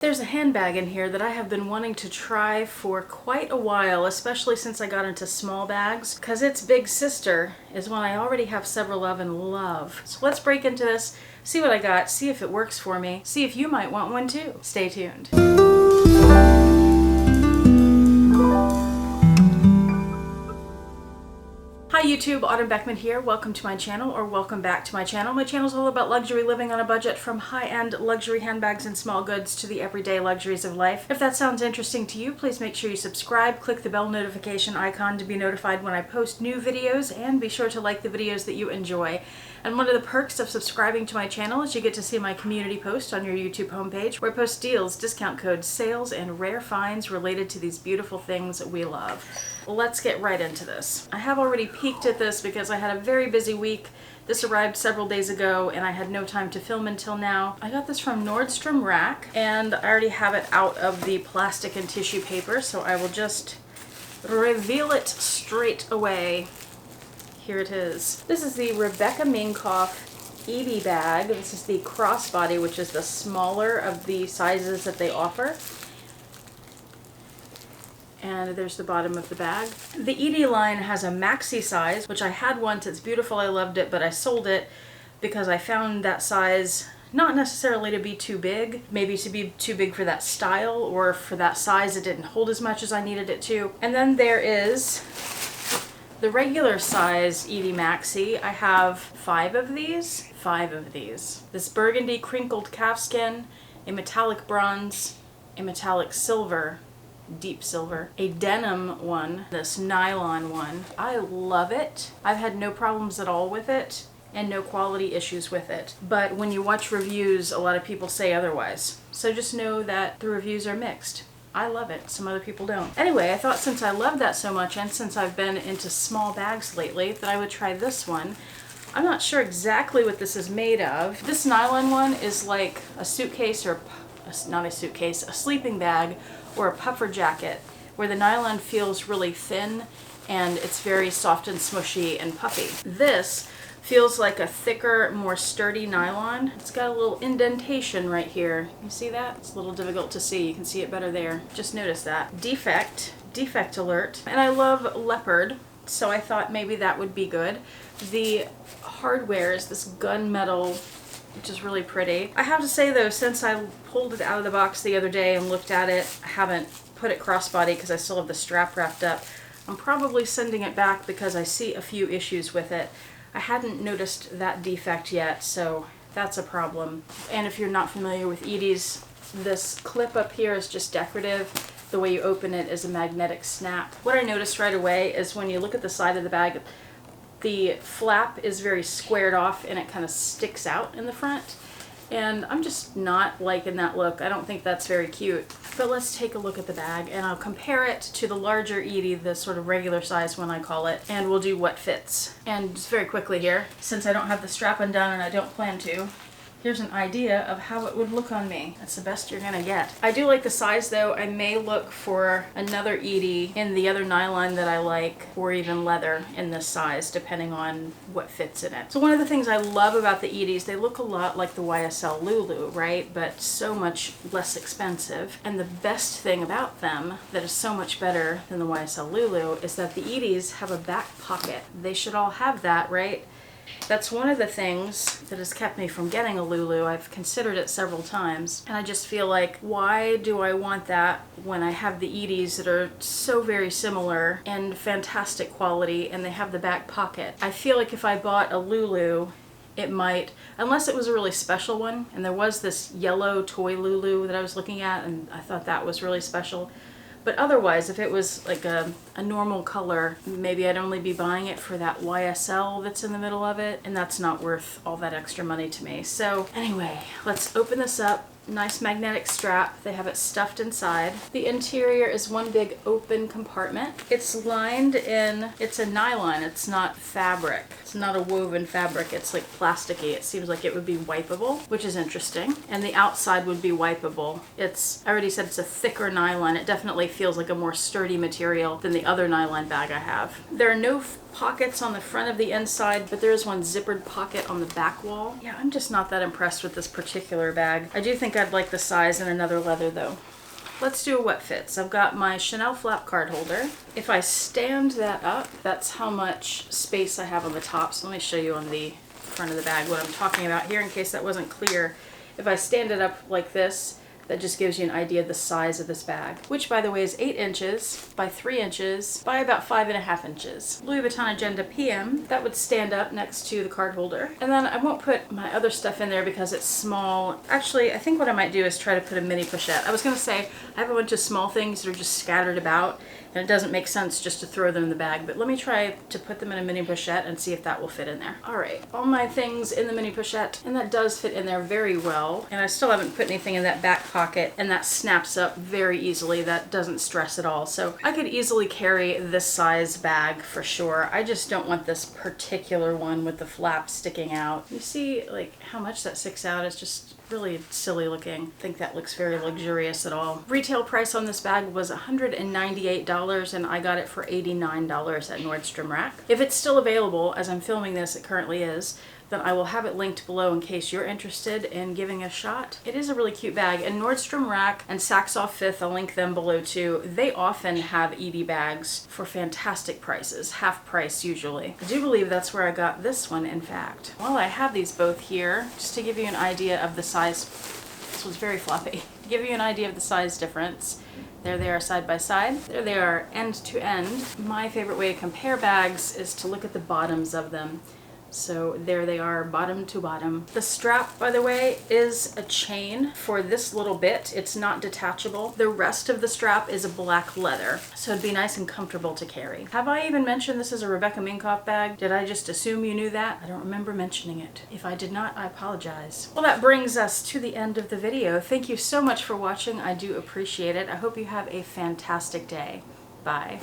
There's a handbag in here that I have been wanting to try for quite a while, especially since I got into small bags, because its big sister is one I already have several of and love. So let's break into this, see what I got, see if it works for me, see if you might want one too. Stay tuned. Hi YouTube, Autumn Beckman here. Welcome to my channel, or welcome back to my channel. My channel is all about luxury living on a budget, from high-end luxury handbags and small goods to the everyday luxuries of life. If that sounds interesting to you, please make sure you subscribe, click the bell notification icon to be notified when I post new videos, and be sure to like the videos that you enjoy. And one of the perks of subscribing to my channel is you get to see my community post on your YouTube homepage, where I post deals, discount codes, sales, and rare finds related to these beautiful things we love. Let's get right into this. I have already peeked at this because I had a very busy week. This arrived several days ago and I had no time to film until now. I got this from Nordstrom Rack and I already have it out of the plastic and tissue paper, so I will just reveal it straight away. Here it is. This is the Rebecca Minkoff Edie bag. This is the crossbody, which is the smaller of the sizes that they offer. And there's the bottom of the bag. The Edie line has a maxi size, which I had once. It's beautiful, I loved it, but I sold it because I found that size not necessarily to be too big, maybe to be too big for that style, or for that size it didn't hold as much as I needed it to. And then there is the regular size Edie maxi. I have five of these. This burgundy crinkled calfskin, a metallic bronze, a metallic silver, deep silver, a denim one, this nylon one. I love it. I've had no problems at all with it and no quality issues with it. But when you watch reviews, a lot of people say otherwise. So just know that the reviews are mixed. I love it. Some other people don't. Anyway, I thought since I love that so much and since I've been into small bags lately that I would try this one. I'm not sure exactly what this is made of. This nylon one is like a suitcase, or not a suitcase, a sleeping bag or a puffer jacket, where the nylon feels really thin and it's very soft and smushy and puffy. This feels like a thicker, more sturdy nylon. It's got a little indentation right here. You see that? It's a little difficult to see. You can see it better there. Just notice that. Defect alert. And I love leopard, so I thought maybe that would be good. The hardware is this gunmetal, which is really pretty. I have to say though, since I pulled it out of the box the other day and looked at it, I haven't put it crossbody because I still have the strap wrapped up. I'm probably sending it back because I see a few issues with it. I hadn't noticed that defect yet, so that's a problem. And if you're not familiar with Edie's, this clip up here is just decorative. The way you open it is a magnetic snap. What I noticed right away is when you look at the side of the bag, the flap is very squared off and it kind of sticks out in the front. And I'm just not liking that look. I don't think that's very cute. But let's take a look at the bag and I'll compare it to the larger Edie, the sort of regular size one I call it, and we'll do what fits. And just very quickly here, since I don't have the strap undone and I don't plan to, here's an idea of how it would look on me. That's the best you're gonna get. I do like the size though. I may look for another Edie in the other nylon that I like, or even leather in this size, depending on what fits in it. So one of the things I love about the Edies, they look a lot like the YSL Lulu, right? But so much less expensive. And the best thing about them, that is so much better than the YSL Lulu, is that the Edies have a back pocket. They should all have that, right? That's one of the things that has kept me from getting a Lulu. I've considered it several times, and I just feel like, why do I want that when I have the Edies that are so very similar and fantastic quality, and they have the back pocket? I feel like if I bought a Lulu, it might, unless it was a really special one, and there was this yellow toy Lulu that I was looking at, and I thought that was really special. But otherwise, if it was like a normal color, maybe I'd only be buying it for that YSL that's in the middle of it, and that's not worth all that extra money to me. So anyway, let's open this up. Nice magnetic strap. They have it stuffed inside. The interior is one big open compartment. It's lined in, it's a nylon, it's not fabric. It's not a woven fabric, it's like plasticky. It seems like it would be wipeable, which is interesting. And the outside would be wipeable. I already said it's a thicker nylon. It definitely feels like a more sturdy material than the other nylon bag I have. There are no pockets on the front of the inside, but there is one zippered pocket on the back wall. Yeah, I'm just not that impressed with this particular bag. I do think I'd like the size in another leather though. Let's do a what fits. I've got my Chanel flap card holder. If I stand that up, that's how much space I have on the top. So let me show you on the front of the bag what I'm talking about here in case that wasn't clear. If I stand it up like this, that just gives you an idea of the size of this bag, which by the way is 8 inches by 3 inches by about 5.5 inches. Louis Vuitton Agenda PM, that would stand up next to the card holder. And then I won't put my other stuff in there because it's small. Actually, I think what I might do is try to put a mini pochette. I was gonna say, I have a bunch of small things that are just scattered about, and it doesn't make sense just to throw them in the bag, but let me try to put them in a mini pochette and see if that will fit in there. All right, all my things in the mini pochette, and that does fit in there very well. And I still haven't put anything in that back pocket, and that snaps up very easily. That doesn't stress at all. So I could easily carry this size bag for sure. I just don't want this particular one with the flap sticking out. You see like how much that sticks out? It's just really silly looking. I think that looks very luxurious at all. Retail price on this bag was $198 and I got it for $89 at Nordstrom Rack. If it's still available, as I'm filming this, it currently is, then I will have it linked below in case you're interested in giving it a shot. It is a really cute bag, and Nordstrom Rack and Saks Off Fifth, I'll link them below too. They often have Edie bags for fantastic prices, half price usually. I do believe that's where I got this one, in fact. While I have these both here, just to give you an idea of the size, this was very floppy, to give you an idea of the size difference. There they are side by side. There they are end to end. My favorite way to compare bags is to look at the bottoms of them. So there they are, bottom to bottom. The strap, by the way, is a chain for this little bit. It's not detachable. The rest of the strap is a black leather, so it'd be nice and comfortable to carry. Have I even mentioned this is a Rebecca Minkoff bag? Did I just assume you knew that? I don't remember mentioning it. If I did not, I apologize. Well, that brings us to the end of the video. Thank you so much for watching. I do appreciate it. I hope you have a fantastic day. Bye.